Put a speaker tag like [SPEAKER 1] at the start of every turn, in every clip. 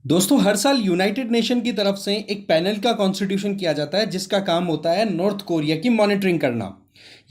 [SPEAKER 1] दोस्तों, हर साल United nation की तरफ से एक पैनल का कॉन्स्टिट्यूशन किया जाता है जिसका काम होता है नॉर्थ कोरिया की मॉनिटरिंग करना।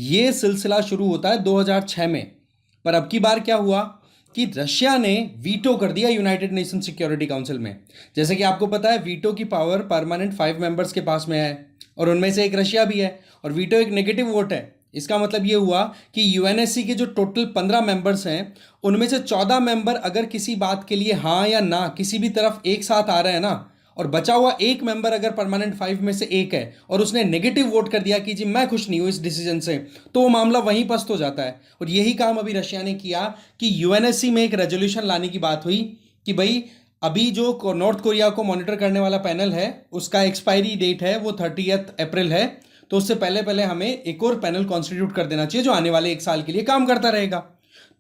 [SPEAKER 1] ये सिलसिला शुरू होता है 2006 में। पर अब की बार क्या हुआ कि रशिया ने वीटो कर दिया यूनाइटेड नेशन सिक्योरिटी काउंसिल में। जैसे कि आपको पता है, वीटो की पावर परमानेंट 5 मेंबर्स के पास में है और उनमें से एक रशिया भी है। और वीटो एक नेगेटिव वोट है। इसका मतलब ये हुआ कि यूएनएससी के जो टोटल 15 मेंबर्स हैं, उनमें से 14 मेंबर अगर किसी बात के लिए हाँ या ना किसी भी तरफ एक साथ आ रहे हैं ना, और बचा हुआ एक मेंबर अगर परमानेंट 5 में से एक है और उसने नेगेटिव वोट कर दिया कि जी मैं खुश नहीं हूं इस डिसीजन से, तो वो मामला वहीं पस्त हो जाता है। और यही काम अभी रशिया ने किया कि यूएनएससी में एक रेजोल्यूशन लाने की बात हुई कि भाई अभी जो नॉर्थ कोरिया को मॉनिटर करने वाला पैनल है उसका एक्सपायरी डेट है वो 30 अप्रैल है। तो उससे पहले पहले हमें एक और पैनल कॉन्स्टिट्यूट कर देना चाहिए जो आने वाले एक साल के लिए काम करता रहेगा।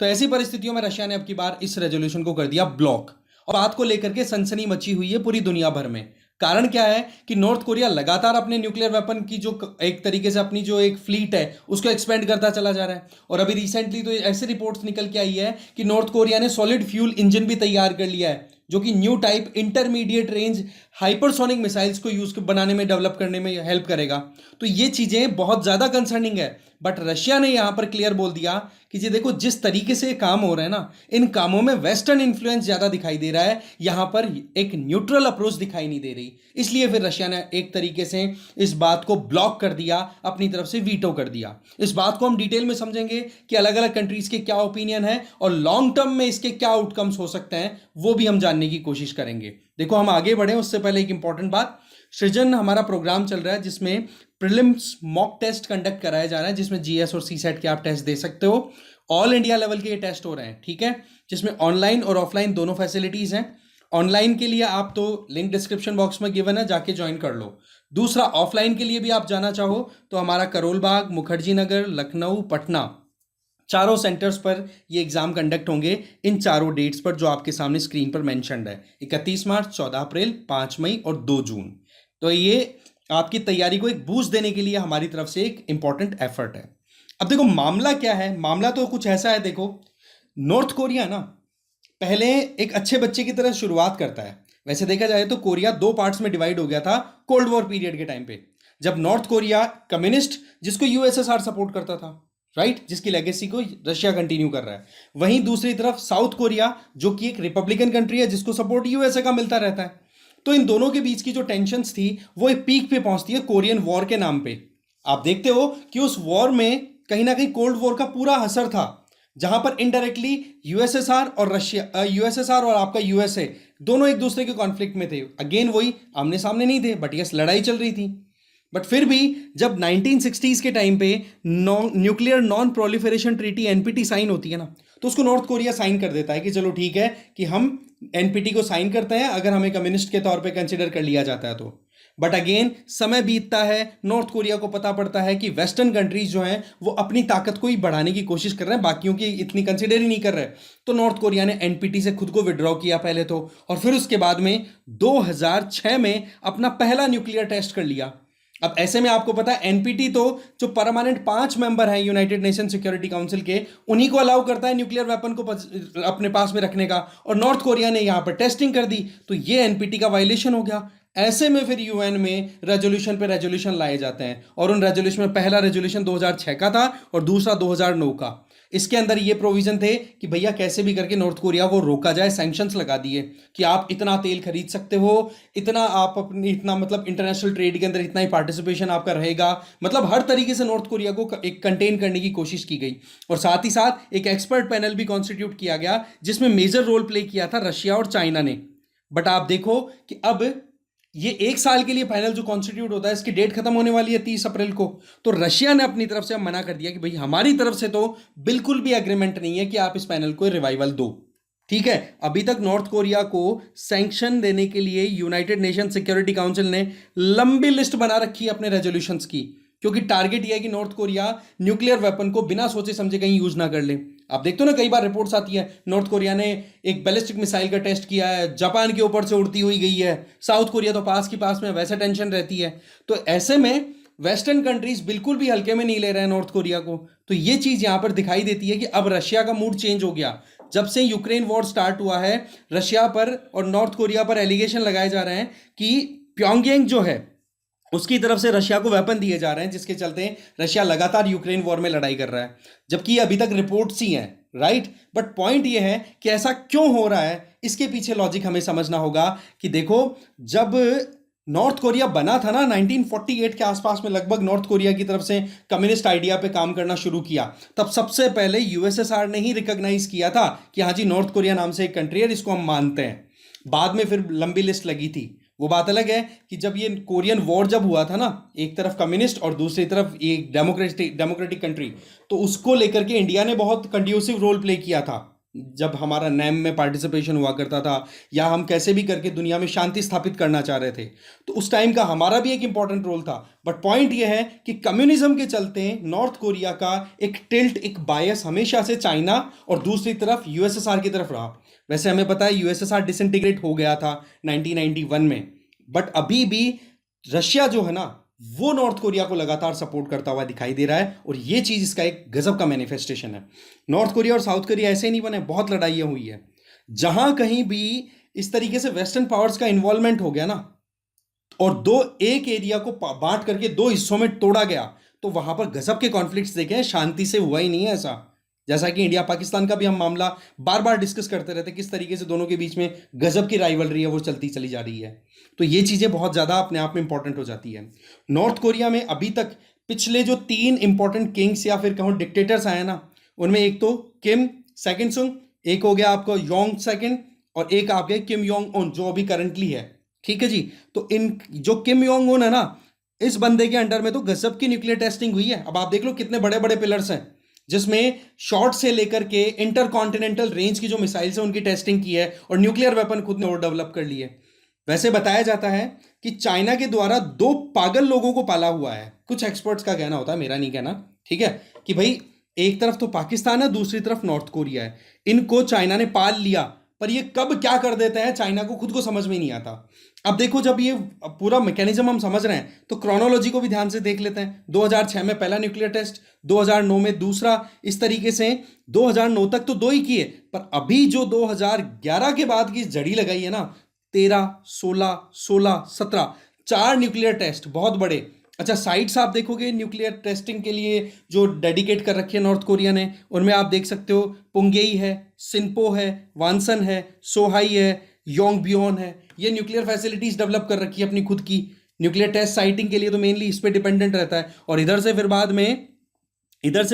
[SPEAKER 1] तो ऐसी परिस्थितियों में रशिया ने अब की बार इस रेजोल्यूशन को कर दिया ब्लॉक। और बात को लेकर के सनसनी मची हुई है पूरी दुनिया भर में। कारण क्या है कि नॉर्थ कोरिया लगातार अपने न्यूक्लियर वेपन की जो एक तरीके से अपनी जो एक फ्लीट है उसको एक्सपेंड करता चला जा रहा है। और अभी रिसेंटली तो ऐसे रिपोर्ट्स निकल के आई है कि नॉर्थ कोरिया ने सॉलिड फ्यूल इंजन भी तैयार कर लिया है, जो कि new type intermediate range hypersonic missiles को यूज बनाने में, डेवलप करने में हेल्प करेगा। तो ये चीजें बहुत ज्यादा कंसर्निंग है। बट रशिया ने यहां पर क्लियर बोल दिया कि जी देखो, जिस तरीके से काम हो रहा है ना, इन कामों में वेस्टर्न इन्फ्लुएंस ज्यादा दिखाई दे रहा है, यहां पर एक न्यूट्रल अप्रोच दिखाई नहीं दे रही। इसलिए फिर रशिया ने एक तरीके से इस बात को ब्लॉक कर दिया, अपनी तरफ से वीटो कर दिया। इस बात को हम डिटेल में समझेंगे कि अलग अलग कंट्रीज के क्या ओपिनियन है और लॉन्ग टर्म में इसके क्या आउटकम्स हो सकते हैं, वो भी हम जानने की कोशिश करेंगे। देखो, हम आगे बढ़े उससे पहले एक इंपॉर्टेंट बात। सृजन हमारा प्रोग्राम चल रहा है जिसमें प्रीलिम्स मॉक टेस्ट कंडक्ट कराया जा रहा है, जिसमें जीएस और सी सेट के आप टेस्ट दे सकते हो। ऑल इंडिया लेवल के ये टेस्ट हो रहे हैं, ठीक है, जिसमें ऑनलाइन और ऑफलाइन दोनों फैसिलिटीज हैं। ऑनलाइन के लिए आप तो लिंक डिस्क्रिप्शन बॉक्स में गिवन है, जाके ज्वाइन कर लो। दूसरा, ऑफलाइन के लिए भी आप जाना चाहो तो हमारा करोल बाग, मुखर्जी नगर, लखनऊ, पटना, चारों सेंटर्स पर ये एग्जाम कंडक्ट होंगे। इन चारों डेट्स पर जो आपके सामने स्क्रीन पर मेंशन्ड है, 31 मार्च, 14 अप्रैल, 5 मई और 2 जून। तो ये आपकी तैयारी को एक बूस्ट देने के लिए हमारी तरफ से एक इंपॉर्टेंट एफर्ट है। अब देखो, मामला क्या है। मामला तो कुछ ऐसा है, देखो, नॉर्थ कोरिया ना पहले एक अच्छे बच्चे की तरह शुरुआत करता है। वैसे देखा जाए तो कोरिया दो पार्ट्स में डिवाइड हो गया था कोल्ड वॉर पीरियड के टाइम पे, जब नॉर्थ कोरिया कम्युनिस्ट, जिसको यूएसएसआर सपोर्ट करता था, राइट, जिसकी लेगेसी को रशिया कंटिन्यू कर रहा है। वहीं दूसरी तरफ साउथ कोरिया, जो कि एक रिपब्लिकन कंट्री है जिसको सपोर्ट यूएसए का मिलता रहता है। तो इन दोनों के बीच की जो टेंशन्स थी वो एक पीक पे पहुंचती है कोरियन वॉर के नाम पे। आप देखते हो कि उस वॉर में कहीं ना कहीं कोल्ड वॉर का पूरा असर था, जहां पर इनडायरेक्टली यूएसएसआर और रशिया, यूएसएसआर और आपका यूएसए दोनों एक दूसरे के कॉन्फ्लिक्ट में थे। अगेन वही, आमने सामने नहीं थे, बट यस, लड़ाई चल रही थी। बट फिर भी जब 1960s के टाइम पे nuclear non proliferation treaty NPT sign होती है ना, तो उसको नॉर्थ कोरिया साइन कर देता है कि चलो ठीक है कि हम एनपीटी को साइन करते हैं अगर हमें कम्युनिस्ट के तौर पे कंसिडर कर लिया जाता है तो। बट अगेन समय बीतता है, नॉर्थ कोरिया को पता पड़ता है कि वेस्टर्न कंट्रीज जो हैं वो अपनी ताकत को ही बढ़ाने की कोशिश कर रहे हैं, बाकियों की इतनी कंसिडर ही नहीं कर रहे। तो नॉर्थ कोरिया ने एनपीटी से खुद को विड्रॉ किया पहले तो, और फिर उसके बाद में 2006 में अपना पहला न्यूक्लियर टेस्ट कर लिया। अब ऐसे में आपको पता है एनपीटी तो जो परमानेंट 5 मेंबर हैं यूनाइटेड नेशन सिक्योरिटी काउंसिल के, उन्हीं को अलाउ करता है न्यूक्लियर वेपन को अपने पास में रखने का। और नॉर्थ कोरिया ने यहां पर टेस्टिंग कर दी, तो ये एनपीटी का वायलेशन हो गया। ऐसे में फिर यूएन में रेजोल्यूशन पे रेजोल्यूशन लाए जाते हैं, और उन रेजोल्यूशन में पहला रेजोल्यूशन 2006 का था और दूसरा 2009 का। इसके अंदर ये प्रोविजन थे कि भैया कैसे भी करके नॉर्थ कोरिया को रोका जाए, सैंक्शंस लगा दिए कि आप इतना तेल खरीद सकते हो, इतना आप अपनी, इतना मतलब इंटरनेशनल ट्रेड के अंदर इतना ही पार्टिसिपेशन आपका रहेगा। मतलब हर तरीके से नॉर्थ कोरिया को एक कंटेन करने की कोशिश की गई। और साथ ही साथ एक एक्सपर्ट पैनल भी कॉन्स्टिट्यूट किया गया जिसमें मेजर रोल प्ले किया था रशिया और चाइना ने। बट आप देखो कि अब ये एक साल के लिए फाइनल जो कॉन्स्टिट्यूट होता है, इसकी डेट खत्म होने वाली है 30 अप्रैल को। तो रशिया ने अपनी तरफ से मना कर दिया कि भाई हमारी तरफ से तो बिल्कुल भी एग्रीमेंट नहीं है कि आप इस पैनल को रिवाइवल दो। ठीक है, अभी तक नॉर्थ कोरिया को सैंक्शन देने के लिए यूनाइटेड नेशन सिक्योरिटी काउंसिल ने लंबी लिस्ट बना रखी है अपने रेजोल्यूशंस की, क्योंकि टारगेट यह है कि नॉर्थ कोरिया न्यूक्लियर वेपन को बिना सोचे समझे कहीं यूज ना कर ले। आप देखते हो ना, कई बार रिपोर्ट्स आती है नॉर्थ कोरिया ने एक बैलिस्टिक मिसाइल का टेस्ट किया है, जापान के ऊपर से उड़ती हुई गई है, साउथ कोरिया तो पास की पास में, वैसे टेंशन रहती है। तो ऐसे में वेस्टर्न कंट्रीज बिल्कुल भी हल्के में नहीं ले रहे हैं नॉर्थ कोरिया को। तो ये चीज यहां पर दिखाई देती है कि अब रशिया का मूड चेंज हो गया। जब से यूक्रेन वॉर स्टार्ट हुआ है, रशिया पर और नॉर्थ कोरिया पर एलिगेशन लगाए जा रहे हैं कि प्योंगयांग जो है उसकी तरफ से रशिया को वेपन दिए जा रहे हैं, जिसके चलते रशिया लगातार यूक्रेन वॉर में लड़ाई कर रहा है, जबकि अभी तक रिपोर्ट्स ही हैं, राइट। बट पॉइंट ये है कि ऐसा क्यों हो रहा है, इसके पीछे लॉजिक हमें समझना होगा कि देखो, जब नॉर्थ कोरिया बना था ना 1948 के आसपास में, लगभग नॉर्थ कोरिया की तरफ से कम्युनिस्ट आइडिया पे काम करना शुरू किया, तब सबसे पहले यूएसएसआर ने ही रिकॉग्नाइज किया था कि हाँ जी, नॉर्थ कोरिया नाम से एक कंट्री है, इसको हम मानते हैं। बाद में फिर लंबी लिस्ट लगी थी। वो बात अलग है कि जब ये कोरियन वॉर जब हुआ था ना, एक तरफ कम्युनिस्ट और दूसरी तरफ एक डेमोक्रेटिक कंट्री, तो उसको लेकर के इंडिया ने बहुत कंड्यूसिव रोल प्ले किया था। जब हमारा नैम में पार्टिसिपेशन हुआ करता था, या हम कैसे भी करके दुनिया में शांति स्थापित करना चाह रहे थे, तो उस टाइम का हमारा भी एक इंपॉर्टेंट रोल था। बट पॉइंट ये है कि कम्युनिज्म के चलते नॉर्थ कोरिया का एक टिल्ट, एक बायस हमेशा से चाइना और दूसरी तरफ यूएसएसआर की तरफ रहा। वैसे हमें पता है यूएसएसआर डिसइंटीग्रेट हो गया था 1991 में, बट अभी भी रशिया जो है ना, वो नॉर्थ कोरिया को लगातार सपोर्ट करता हुआ दिखाई दे रहा है, और ये चीज इसका एक गजब का मैनिफेस्टेशन है। नॉर्थ कोरिया और साउथ कोरिया ऐसे ही नहीं बने, बहुत लड़ाइयां हुई है। जहां कहीं भी इस तरीके से वेस्टर्न पावर्स का इन्वॉल्वमेंट हो गया ना, और एक एरिया को बांट करके दो हिस्सों में तोड़ा गया, तो वहां पर गजब के कॉन्फ्लिक्ट्स देखे हैं। शांति से हुआ ही नहीं है ऐसा। जैसा कि इंडिया पाकिस्तान का भी हम मामला बार बार डिस्कस करते रहते, किस तरीके से दोनों के बीच में गजब की राइवलरी है वो चलती चली जा रही है। तो ये चीजें बहुत ज्यादा अपने आप में इंपॉर्टेंट हो जाती है। नॉर्थ कोरिया में अभी तक पिछले जो 3 इंपॉर्टेंट किंग्स या फिर कहूँ डिक्टेटर्स आए ना, उनमें एक तो किम सेकंड सुंग, एक हो गया आपको योंग सेकंड, और एक आप गए किम योंग उन, जो अभी करंटली है। ठीक है जी। तो इन जो किम योंग उन है ना, इस बंदे के अंडर में तो गजब की न्यूक्लियर टेस्टिंग हुई है। अब आप देख लो कितने बड़े बड़े पिलर्स हैं, जिसमें शॉर्ट से लेकर के इंटरकॉन्टिनेंटल रेंज की जो मिसाइल्स है उनकी टेस्टिंग की है, और न्यूक्लियर वेपन खुद ने और डेवलप कर लिए। वैसे बताया जाता है कि चाइना के द्वारा 2 पागल लोगों को पाला हुआ है। कुछ एक्सपर्ट्स का कहना होता है, मेरा नहीं कहना, ठीक है, कि भाई एक तरफ तो पाकिस्तान है, दूसरी तरफ नॉर्थ कोरिया है, इनको चाइना ने पाल लिया, पर ये कब क्या कर देते हैं चाइना को खुद को समझ में नहीं आता। अब देखो, जब ये पूरा मैकेनिज्म हम समझ रहे हैं, तो क्रोनोलॉजी को भी ध्यान से देख लेते हैं। 2006 में पहला न्यूक्लियर टेस्ट, 2009 में दूसरा, इस तरीके से 2009 तक तो 2 ही किए, पर अभी जो 2011 के बाद की जड़ी लगाई है ना, 13, 16, 16, 17, 4 न्यूक्लियर टेस्ट, बहुत बड़े। अच्छा, साइट्स आप देखोगे न्यूक्लियर टेस्टिंग के लिए जो डेडिकेट कर रखी है नॉर्थ कोरिया ने, उनमें आप देख सकते हो पुंगेई है, सिंपो है, वानसन है, सोहाई है, योंगबियोन है। ये न्यूक्लियर फैसिलिटीज डेवलप कर रखी है अपनी खुद की। न्यूक्लियर टेस्ट साइटिंग के लिए तो मेनली इस पे डिपेंडेंट रहता है, और इधर से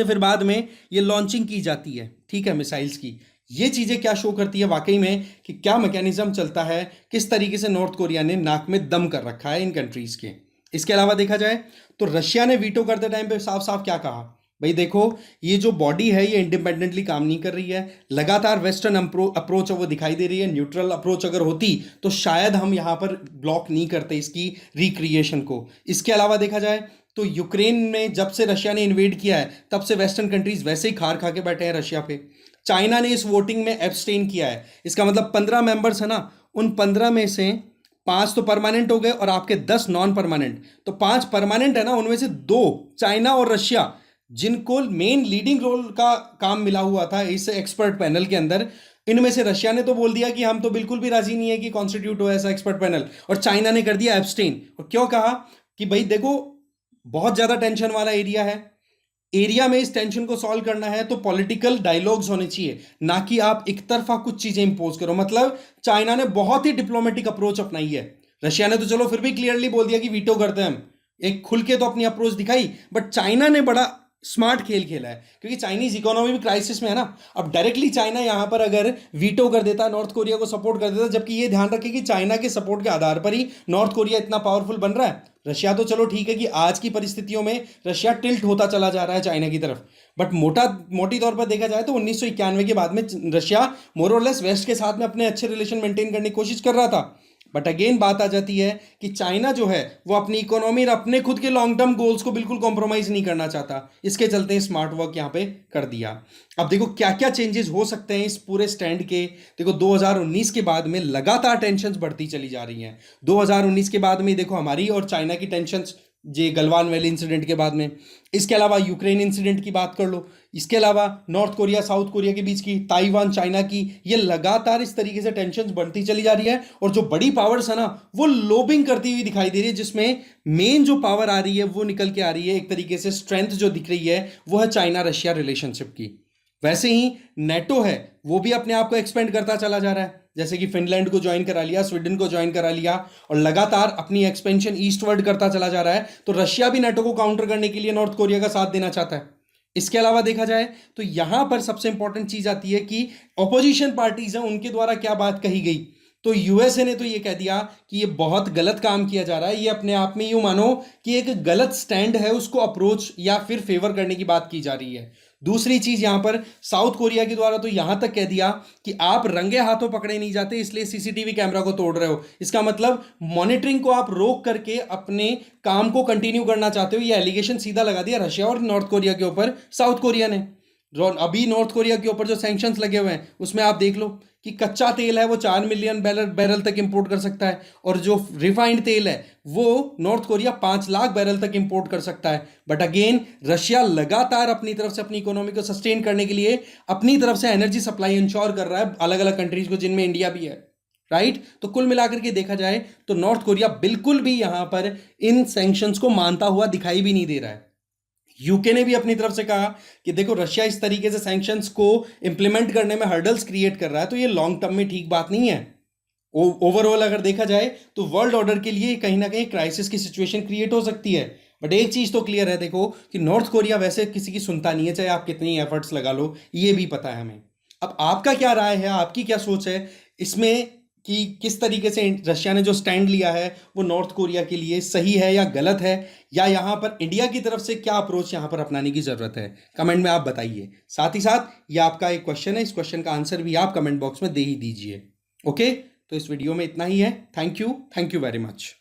[SPEAKER 1] फिर बाद में ये लॉन्चिंग की जाती है, ठीक है, मिसाइल्स की। ये चीजें क्या शो करती है वाकई में कि क्या मैकेनिज्म चलता है, किस तरीके से नॉर्थ कोरिया ने नाक में दम कर रखा है इन कंट्रीज के। इसके अलावा देखा जाए तो रशिया ने वीटो करते टाइम पे साफ साफ क्या कहा, भाई देखो, ये जो बॉडी है ये इंडिपेंडेंटली काम नहीं कर रही है, लगातार वेस्टर्न अप्रोच वो दिखाई दे रही है। न्यूट्रल अप्रोच अगर होती तो शायद हम यहाँ पर ब्लॉक नहीं करते इसकी रिक्रिएशन को। इसके अलावा देखा जाए तो यूक्रेन में जब से रशिया ने इन्वेड किया है, तब से वेस्टर्न कंट्रीज वैसे ही खार खा के बैठे हैं रशिया पे। चाइना ने इस वोटिंग में एब्सटेन किया है। इसका मतलब 15 मेंबर्स है ना, उन 15 में से 5 तो परमानेंट हो गए और आपके 10 नॉन परमानेंट। तो 5 परमानेंट है ना, उनमें से 2 चाइना और रशिया, जिनको मेन लीडिंग रोल का काम मिला हुआ था इस एक्सपर्ट पैनल के अंदर, इनमें से रशिया ने तो बोल दिया कि हम तो बिल्कुल भी राजी नहीं है कि कॉन्स्टिट्यूट हो ऐसा एक्सपर्ट पैनल, और चाइना ने कर दिया एब्सटेन। और क्यों कहा कि भाई देखो, बहुत ज्यादा टेंशन वाला एरिया है, एरिया में इस टेंशन को सॉल्व करना है तो पॉलिटिकल डायलॉग्स होने चाहिए, ना कि आप एक तरफा कुछ चीजें इंपोज करो। मतलब चाइना ने बहुत ही डिप्लोमेटिक अप्रोच अपनाई है। रशिया ने तो चलो फिर भी क्लियरली बोल दिया कि वीटो करते हैं हम, एक खुल के तो अपनी अप्रोच दिखाई, बट चाइना ने बड़ा स्मार्ट खेल खेला है, क्योंकि चाइनीज इकोनॉमी भी क्राइसिस में है ना। अब डायरेक्टली चाइना यहां पर अगर वीटो कर देता, नॉर्थ कोरिया को सपोर्ट कर देता, जबकि ये ध्यान रखे कि चाइना के सपोर्ट के आधार पर ही नॉर्थ कोरिया इतना पावरफुल बन रहा है। रशिया तो चलो ठीक है कि आज की परिस्थितियों में रशिया टिल्ट होता चला जा रहा है चाइना की तरफ, बट मोटी तौर पर देखा जाए तो 1991 के बाद में रशिया मोर और लेस वेस्ट के साथ में अपने अच्छे रिलेशन मेंटेन करने की कोशिश कर रहा था। बट अगेन बात आ जाती है कि चाइना जो है वो अपनी इकोनॉमी और अपने खुद के लॉन्ग टर्म गोल्स को बिल्कुल कॉम्प्रोमाइज नहीं करना चाहता। इसके चलते स्मार्ट वर्क यहाँ पे कर दिया। अब देखो क्या क्या चेंजेस हो सकते हैं इस पूरे स्टैंड के। देखो 2019 के बाद में लगातार टेंशंस बढ़ती चली जा रही हैं। 2019 के बाद में देखो हमारी और चाइना की टेंशंस जे गलवान वैली इंसिडेंट के बाद में। इसके अलावा यूक्रेन इंसिडेंट की बात कर लो, इसके अलावा नॉर्थ कोरिया साउथ कोरिया के बीच की, ताइवान चाइना की, ये लगातार इस तरीके से टेंशन बढ़ती चली जा रही है। और जो बड़ी पावर्स है ना, वो लोबिंग करती हुई दिखाई दे रही है, जिसमें मेन जो पावर आ रही है वो निकल के आ रही है, एक तरीके से स्ट्रेंथ जो दिख रही है वो है चाइना रशिया रिलेशनशिप की। वैसे ही नेटो है, वो भी अपने आप को एक्सपेंड करता चला जा रहा है, जैसे कि फिनलैंड को ज्वाइन करा लिया, स्वीडन को ज्वाइन करा लिया, और लगातार अपनी एक्सपेंशन ईस्टवर्ड करता चला जा रहा है। तो रशिया भी नेटो को काउंटर करने के लिए नॉर्थ कोरिया का साथ देना चाहता है। इसके अलावा देखा जाए तो यहां पर सबसे इंपॉर्टेंट चीज आती है कि ऑपोजिशन पार्टीज हैं उनके द्वारा क्या बात कही गई। तो यूएसए ने तो ये कह दिया कि ये बहुत गलत काम किया जा रहा है, ये अपने आप में यूं मानो कि एक गलत स्टैंड है, उसको अप्रोच या फिर फेवर करने की बात की जा रही है। दूसरी चीज यहां पर साउथ कोरिया के द्वारा तो यहां तक कह दिया कि आप रंगे हाथों पकड़े नहीं जाते, इसलिए सीसीटीवी कैमरा को तोड़ रहे हो। इसका मतलब मॉनिटरिंग को आप रोक करके अपने काम को कंटिन्यू करना चाहते हो। ये एलिगेशन सीधा लगा दिया रशिया और नॉर्थ कोरिया के ऊपर साउथ कोरिया ने। अभी नॉर्थ कोरिया के ऊपर जो सैंक्शंस लगे हुए हैं उसमें आप देख लो कि कच्चा तेल है वो 4 मिलियन बैरल तक इंपोर्ट कर सकता है, और जो रिफाइंड तेल है वो नॉर्थ कोरिया 5 लाख बैरल तक इंपोर्ट कर सकता है। बट अगेन रशिया लगातार अपनी तरफ से अपनी इकोनॉमी को सस्टेन करने के लिए अपनी तरफ से एनर्जी सप्लाई इंश्योर कर रहा है अलग अलग कंट्रीज को, जिनमें इंडिया भी है। राइट? तो कुल मिलाकर के देखा जाए तो नॉर्थ कोरिया बिल्कुल भी यहां पर इन सैंक्शंस को मानता हुआ दिखाई भी नहीं दे रहा है। यूके ने भी अपनी तरफ से कहा कि देखो रशिया इस तरीके से सैंक्शंस को इंप्लीमेंट करने में हर्डल्स क्रिएट कर रहा है, तो ये लॉन्ग टर्म में ठीक बात नहीं है। ओवरऑल अगर देखा जाए तो वर्ल्ड ऑर्डर के लिए कहीं ना कहीं क्राइसिस की सिचुएशन क्रिएट हो सकती है। बट एक चीज तो क्लियर है, देखो कि नॉर्थ कोरिया वैसे किसी की सुनता नहीं है, चाहे आप कितनी एफर्ट्स लगा लो, ये भी पता है हमें। अब आपका क्या राय है, आपकी क्या सोच है इसमें कि किस तरीके से रशिया ने जो स्टैंड लिया है वो नॉर्थ कोरिया के लिए सही है या गलत है, या यहां पर इंडिया की तरफ से क्या अप्रोच यहां पर अपनाने की जरूरत है? कमेंट में आप बताइए। साथ ही साथ ये आपका एक क्वेश्चन है, इस क्वेश्चन का आंसर भी आप कमेंट बॉक्स में दे ही दीजिए। ओके, तो इस वीडियो में इतना ही है। Thank you very much.